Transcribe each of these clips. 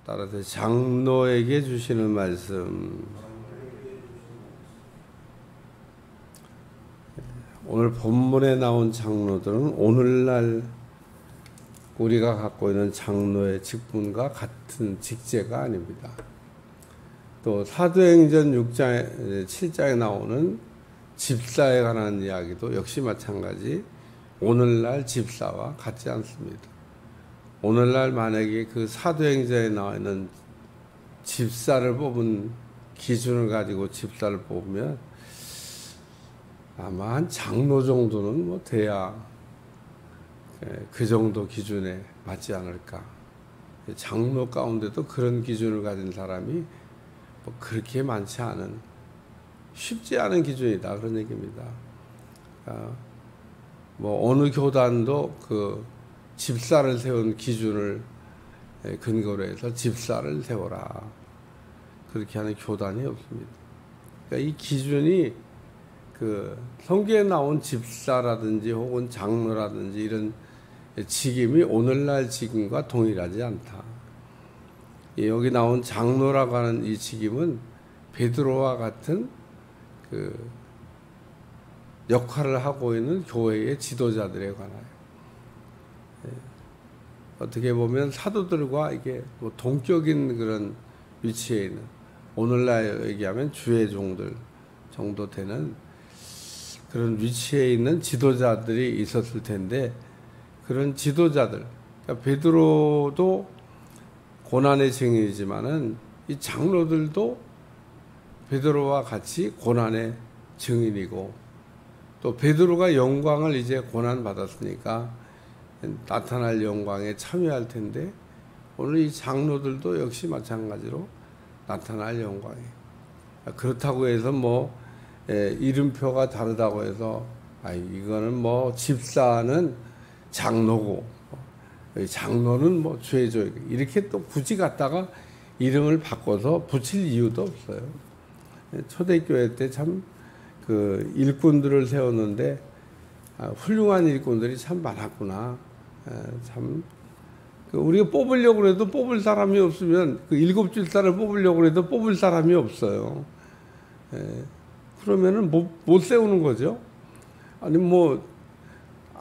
따라서 장로에게 주시는 말씀. 오늘 본문에 나온 장로들은 오늘날 우리가 갖고 있는 장로의 직분과 같은 직제가 아닙니다. 또 사도행전 6장, 7장에 나오는 집사에 관한 이야기도 역시 마찬가지 오늘날 집사와 같지 않습니다. 오늘날 만약에 그 사도행전에 나와 있는 집사를 뽑은 기준을 가지고 집사를 뽑으면 아마 한 장로 정도는 뭐 돼야 그 정도 기준에 맞지 않을까. 장로 가운데도 그런 기준을 가진 사람이 뭐 그렇게 많지 않은, 쉽지 않은 기준이다 그런 얘기입니다. 뭐 어느 교단도 그 집사를 세운 기준을 근거로 해서 집사를 세워라 그렇게 하는 교단이 없습니다. 그러니까 이 기준이 그 성경에 나온 집사라든지 혹은 장로라든지 이런 직임이 오늘날 직임과 동일하지 않다. 여기 나온 장로라고 하는 이 직임은 베드로와 같은 그 역할을 하고 있는 교회의 지도자들에 관하여, 어떻게 보면 사도들과 이게 뭐 동격인 그런 위치에 있는, 오늘날 얘기하면 주의 종들 정도 되는 그런 위치에 있는 지도자들이 있었을 텐데, 그런 지도자들, 그러니까 베드로도 고난의 증인이지만은 이 장로들도 베드로와 같이 고난의 증인이고, 또 베드로가 영광을 이제 고난 받았으니까 나타날 영광에 참여할 텐데, 오늘 이 장로들도 역시 마찬가지로 나타날 영광에, 그렇다고 해서 뭐 이름표가 다르다고 해서 이거는 뭐 집사는 장로고 장로는 뭐 죄죠 이렇게 또 굳이 갖다가 이름을 바꿔서 붙일 이유도 없어요. 초대교회 때 참 그 일꾼들을 세웠는데 훌륭한 일꾼들이 참 많았구나. 참 우리가 뽑으려고 해도 뽑을 사람이 없으면, 그 일곱 집사를 뽑으려고 해도 뽑을 사람이 없어요. 그러면은 못 세우는 거죠. 아니 뭐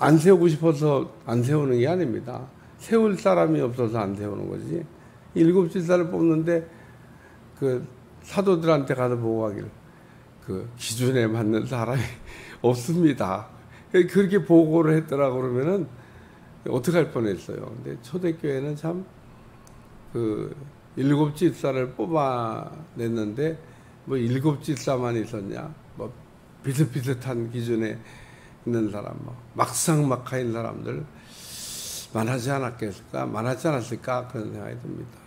안 세우고 싶어서 안 세우는 게 아닙니다. 세울 사람이 없어서 안 세우는 거지. 일곱 집사를 뽑는데 그 사도들한테 가서 보고 하기를 그 기준에 맞는 사람이 없습니다. 그렇게 보고를 했더라 그러면은 어떡할 뻔했어요. 근데 초대교회는 참 그 일곱 집사를 뽑아냈는데 뭐 일곱 집사만 있었냐? 뭐 비슷비슷한 기준에 있는 사람, 뭐 막상막하인 사람들 많지 않았을까 그런 생각이 듭니다.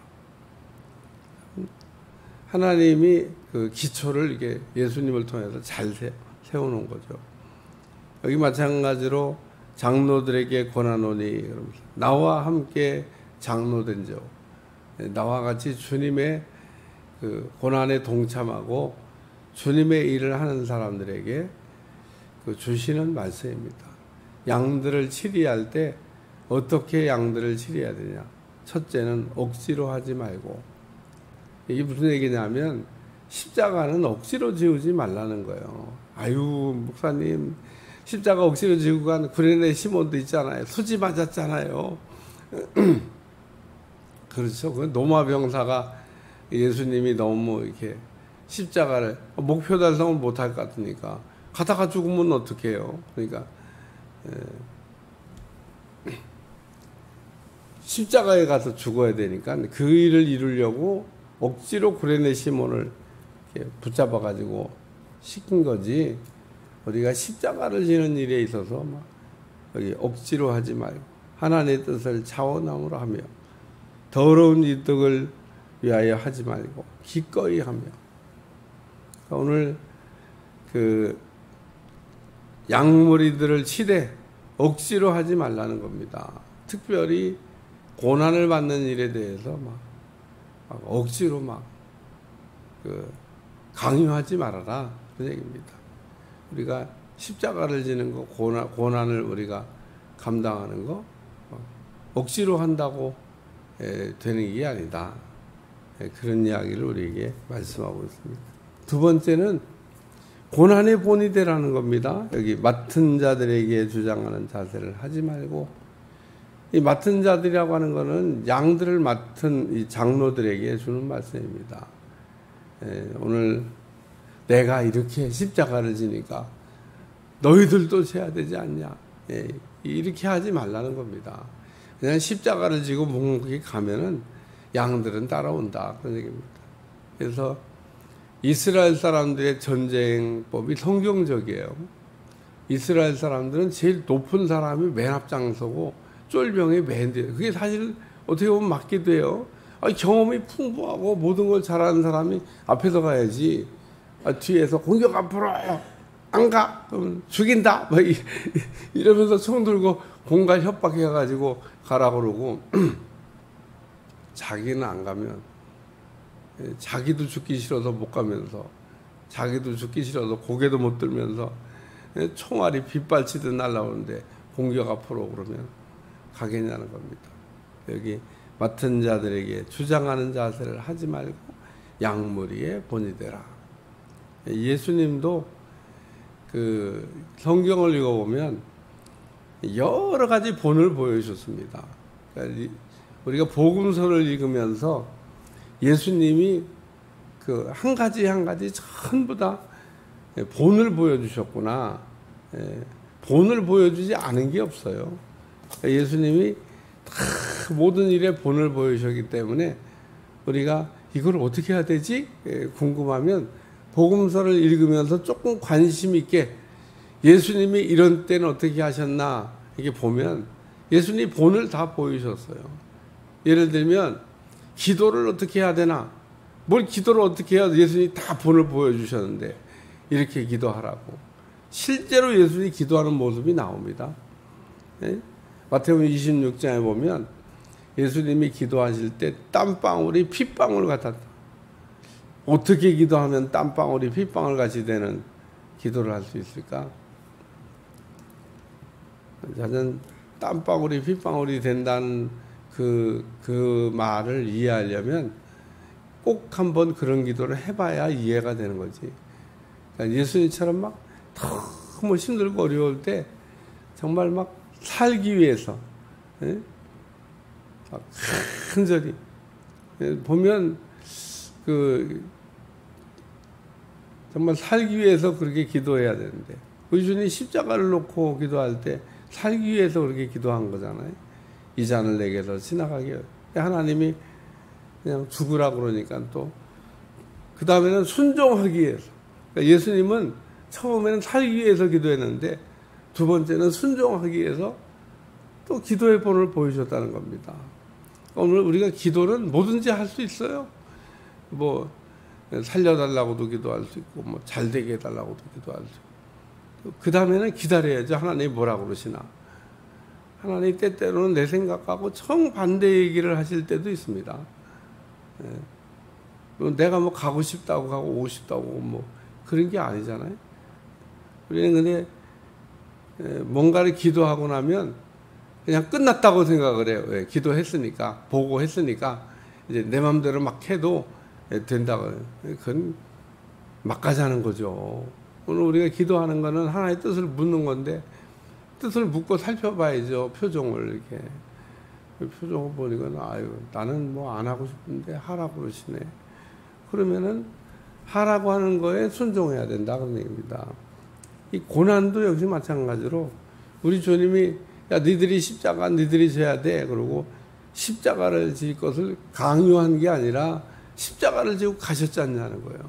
하나님이 그 기초를 이게 예수님을 통해서 잘 세우는 거죠. 여기 마찬가지로 장로들에게 권하노니, 나와 함께 장로된 자, 나와 같이 주님의 그 고난에 동참하고 주님의 일을 하는 사람들에게 그 주시는 말씀입니다. 양들을 치리할 때 어떻게 양들을 치리해야 되냐? 첫째는 억지로 하지 말고, 이게 무슨 얘기냐면 십자가는 억지로 지우지 말라는 거예요. 아유 목사님, 십자가 억지로 지고 간 구레네 시몬도 있잖아요. 수지 맞았잖아요. 그렇죠. 그 노마병사가 예수님이 너무 이렇게 십자가를 목표 달성을 못할 것 같으니까 가다가 죽으면 어떡해요. 그러니까 십자가에 가서 죽어야 되니까 그 일을 이루려고 억지로 구레네 시몬을 붙잡아 가지고 시킨 거지, 우리가 십자가를 지는 일에 있어서 막 여기 억지로 하지 말고 하나님의 뜻을 차원함으로 하며 더러운 이득을 위하여 하지 말고 기꺼이 하며. 그러니까 오늘 그 양무리들을 치되 억지로 하지 말라는 겁니다. 특별히 고난을 받는 일에 대해서 막 억지로 그 강요하지 말아라 그런 얘기입니다. 우리가 십자가를 지는 거, 고난을 우리가 감당하는 거 억지로 한다고 되는 게 아니다. 그런 이야기를 우리에게 말씀하고 있습니다. 두 번째는 고난의 본이 되라는 겁니다. 여기 맡은 자들에게 주장하는 자세를 하지 말고, 이 맡은 자들이라고 하는 것은 양들을 맡은 이 장로들에게 주는 말씀입니다. 오늘 내가 이렇게 십자가를 지니까 너희들도 져야 되지 않냐. 이렇게 하지 말라는 겁니다. 그냥 십자가를 지고 묵묵히 가면은 양들은 따라온다. 그런 얘기입니다. 그래서 이스라엘 사람들의 전쟁법이 성경적이에요. 이스라엘 사람들은 제일 높은 사람이 맨 앞장서고 쫄병이 맨 뒤에. 그게 사실 어떻게 보면 맞기도 해요. 경험이 풍부하고 모든 걸 잘하는 사람이 앞에서 가야지. 뒤에서 공격 앞으로 안 가. 그러면 죽인다. 막 이러면서 총 들고 공갈 협박해가지고 가라 그러고 자기는 안 가면 자기도 죽기 싫어서 못 가면서 자기도 죽기 싫어서 고개도 못 들면서 총알이 빗발치듯 날라오는데 공격 앞으로 그러면 가겠냐는 겁니다. 여기 맡은 자들에게 주장하는 자세를 하지 말고 양무리의 본이 되라. 예수님도 그 성경을 읽어보면 여러 가지 본을 보여주셨습니다. 그러니까 우리가 복음서를 읽으면서 예수님이 그 한 가지 한 가지 전부 다 본을 보여주셨구나. 본을 보여주지 않은 게 없어요. 예수님이 다 모든 일에 본을 보여주셨기 때문에 우리가 이걸 어떻게 해야 되지? 궁금하면 복음서를 읽으면서 조금 관심 있게 예수님이 이런 때는 어떻게 하셨나 이렇게 보면 예수님이 본을 다 보여주셨어요. 예를 들면 기도를 어떻게 해야 되나, 뭘 기도를 어떻게 해야 예수님이 다 본을 보여주셨는데 이렇게 기도하라고. 실제로 예수님이 기도하는 모습이 나옵니다. 마태복음 26장에 보면 예수님이 기도하실 때 땀방울이 핏방울 같았다. 어떻게 기도하면 땀방울이 핏방울 같이 되는 기도를 할 수 있을까? 저는 땀방울이 핏방울이 된다는 그 말을 이해하려면 꼭 한번 그런 기도를 해봐야 이해가 되는 거지. 그러니까 예수님처럼 막 너무 힘들고 어려울 때 정말 막 살기 위해서, 막 간절히 보면 정말 살기 위해서 그렇게 기도해야 되는데 예수님이 십자가를 놓고 기도할 때 살기 위해서 그렇게 기도한 거잖아요. 이 잔을 내게서 지나가게. 하나님이 그냥 죽으라 그러니까 또 그 다음에는 순종하기 위해서. 그러니까 예수님은 처음에는 살기 위해서 기도했는데 두 번째는 순종하기 위해서 또 기도의 본을 보여줬다는 겁니다. 오늘 우리가 기도는 뭐든지 할 수 있어요. 뭐 살려달라고도 기도할 수 있고 뭐 잘되게 해달라고도 기도할 수 있고 그 다음에는 기다려야죠. 하나님이 뭐라고 그러시나. 하나님 때때로는 내 생각하고 정반대 얘기를 하실 때도 있습니다. 내가 뭐 가고 싶다고 가고 오고 싶다고 뭐 그런 게 아니잖아요. 우리는 근데 뭔가를 기도하고 나면 그냥 끝났다고 생각을 해요. 왜? 기도했으니까, 보고 했으니까 이제 내 마음대로 막 해도 된다고. 그건 막가지 하는 거죠. 오늘 우리가 기도하는 거는 하나의 뜻을 묻는 건데 뜻을 묻고 살펴봐야죠. 표정을 이렇게. 표정을 보니까 아유 나는 뭐 안 하고 싶은데 하라고 그러시네. 그러면은 하라고 하는 거에 순종해야 된다 그런 얘기입니다. 이 고난도 역시 마찬가지로 우리 주님이 야 니들이 십자가 니들이 져야 돼. 그러고 십자가를 질 것을 강요한 게 아니라 십자가를 지고 가셨지 않냐는 거예요.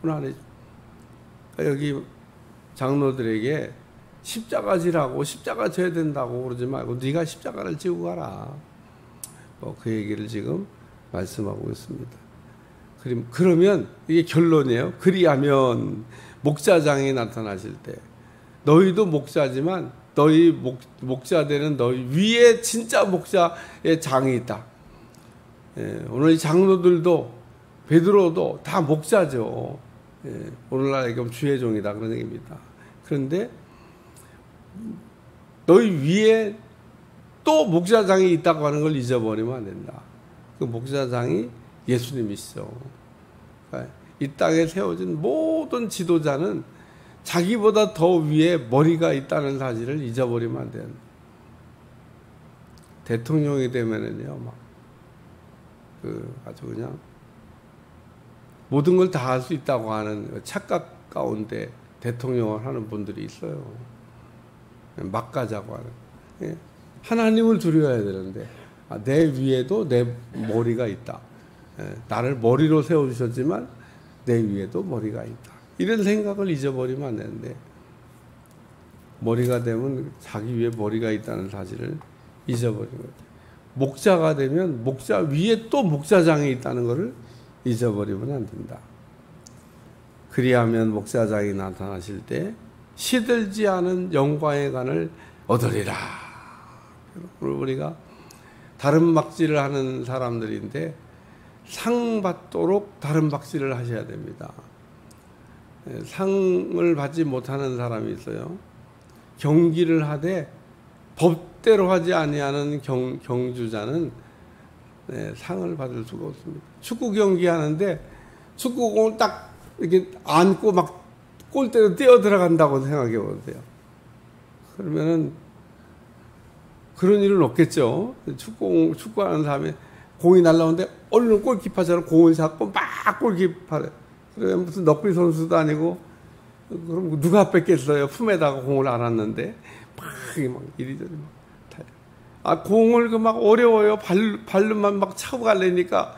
고난이 그러니까 여기 장로들에게 십자가 지라고 십자가 져야 된다고 그러지 말고 네가 십자가를 지고 가라. 그 얘기를 지금 말씀하고 있습니다. 그러면 이게 결론이에요. 그리하면 목자장이 나타나실 때 너희도 목자지만 너희 목자되는 너희 위에 진짜 목자의 장이 있다. 오늘 이 장로들도 베드로도 다 목자죠. 오늘날 얘기하면 주의 종이다 그런 얘기입니다. 그런데 너희 위에 또 목자장이 있다고 하는 걸 잊어버리면 안 된다. 그 목자장이 예수님이시죠. 그러니까 이 땅에 세워진 모든 지도자는 자기보다 더 위에 머리가 있다는 사실을 잊어버리면 안 돼요. 대통령이 되면은요, 아주 그냥 모든 걸 다 할 수 있다고 하는 착각 가운데 대통령을 하는 분들이 있어요. 막 가자고 하는. 하나님을 두려워야 되는데, 내 위에도 내 머리가 있다. 나를 머리로 세워주셨지만 내 위에도 머리가 있다. 이런 생각을 잊어버리면 안 되는데, 머리가 되면 자기 위에 머리가 있다는 사실을 잊어버리는 거죠. 목자가 되면 목자 위에 또 목자장이 있다는 것을 잊어버리면 안 된다. 그리하면 목자장이 나타나실 때 시들지 않은 영광의 간을 얻으리라. 우리가 다른 박질을 하는 사람들인데 상 받도록 다른 박질을 하셔야 됩니다. 상을 받지 못하는 사람이 있어요. 경기를 하되 법대로 하지 아니하는 경주자는 상을 받을 수가 없습니다. 축구 경기 하는데 축구공을 딱 이렇게 안고 막 골대로 뛰어 들어간다고 생각해 보세요. 그러면은 그런 일은 없겠죠. 축구하는 사람이 공이 날라오는데 얼른 골키퍼처럼 공을 잡고 막 골키퍼를. 그래 무슨 럭비 선수도 아니고 그럼 누가 뺏겠어요? 품에다가 공을 안았는데 막 이리저리 막 타요. 공을 막 어려워요. 발로만 막 차고 가려니까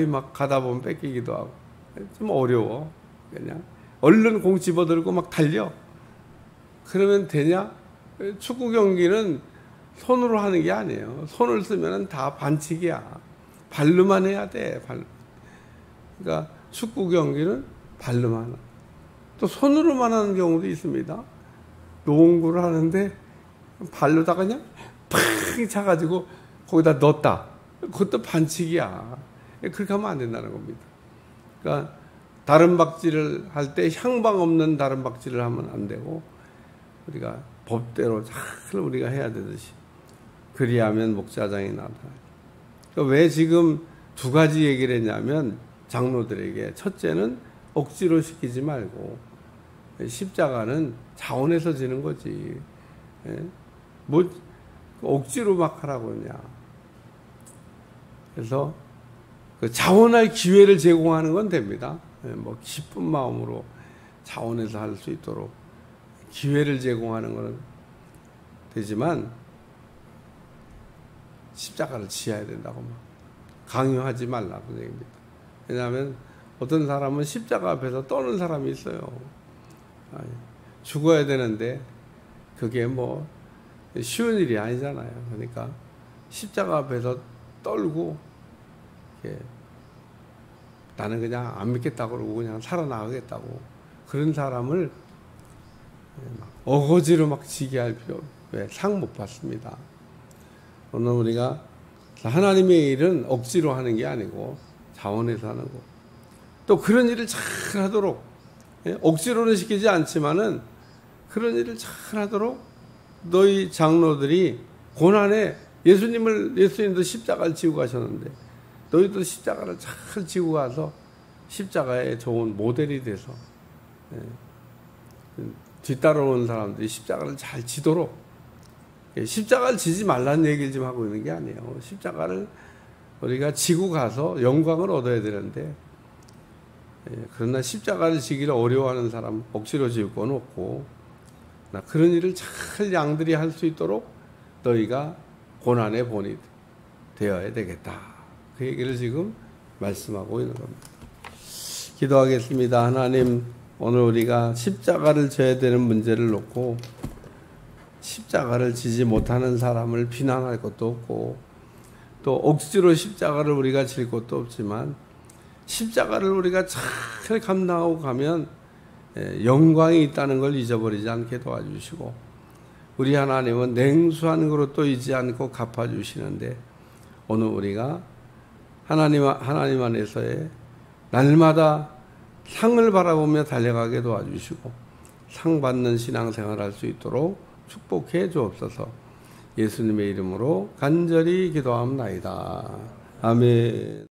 막 가다 보면 뺏기기도 하고 좀 어려워. 그냥 얼른 공 집어들고 막 달려. 그러면 되냐? 축구 경기는 손으로 하는 게 아니에요. 손을 쓰면은 다 반칙이야. 발로만 해야 돼. 그러니까 축구 경기는 발로만 하는. 또 손으로만 하는 경우도 있습니다. 농구를 하는데 발로다가 그냥 팍 차가지고 거기다 넣었다. 그것도 반칙이야. 그렇게 하면 안 된다는 겁니다. 그러니까 다른 박질을 할 때 향방 없는 다른 박질을 하면 안 되고 우리가 법대로 잘 우리가 해야 되듯이 그리하면 목자장이 나타나요. 그러니까 왜 지금 두 가지 얘기를 했냐면 장로들에게 첫째는 억지로 시키지 말고 십자가는 자원해서 지는 거지. 뭐 억지로 막 하라고 그러냐. 그래서 그 자원할 기회를 제공하는 건 됩니다. 뭐 기쁜 마음으로 자원해서 할 수 있도록 기회를 제공하는 것은 되지만 십자가를 지어야 된다고 막 강요하지 말라고 얘기합니다. 왜냐하면 어떤 사람은 십자가 앞에서 떠는 사람이 있어요. 죽어야 되는데 그게 뭐 쉬운 일이 아니잖아요. 그러니까 십자가 앞에서 떨고 나는 그냥 안 믿겠다고 그러고 그냥 살아나가겠다고 그런 사람을 어거지로 막 지게 할 필요 없어요. 왜? 상 못 받습니다. 오늘 우리가 하나님의 일은 억지로 하는 게 아니고 자원해서 하는 거. 또 그런 일을 잘 하도록 억지로는 시키지 않지만은 그런 일을 잘 하도록 너희 장로들이 고난에 예수님도 십자가를 지고 가셨는데 너희도 십자가를 잘 지고 가서 십자가의 좋은 모델이 돼서 뒤따라오는 사람들이 십자가를 잘 지도록 십자가를 지지 말라는 얘기를 좀 하고 있는 게 아니에요. 십자가를 우리가 지고 가서 영광을 얻어야 되는데 그러나 십자가를 지기를 어려워하는 사람 억지로 지을 건 없고 그런 일을 잘 양들이 할 수 있도록 너희가 고난의 본이 되어야 되겠다. 그 얘기를 지금 말씀하고 있는 겁니다. 기도하겠습니다. 하나님, 오늘 우리가 십자가를 져야 되는 문제를 놓고 십자가를 지지 못하는 사람을 비난할 것도 없고 또 억지로 십자가를 우리가 질 것도 없지만 십자가를 우리가 잘 감당하고 가면 영광이 있다는 걸 잊어버리지 않게 도와주시고 우리 하나님은 냉수한 그릇도 잊지 않고 갚아주시는데 오늘 우리가 하나님 안에서의 날마다 상을 바라보며 달려가게 도와주시고 상 받는 신앙생활을 할 수 있도록 축복해 주옵소서. 예수님의 이름으로 간절히 기도합니다. 아멘.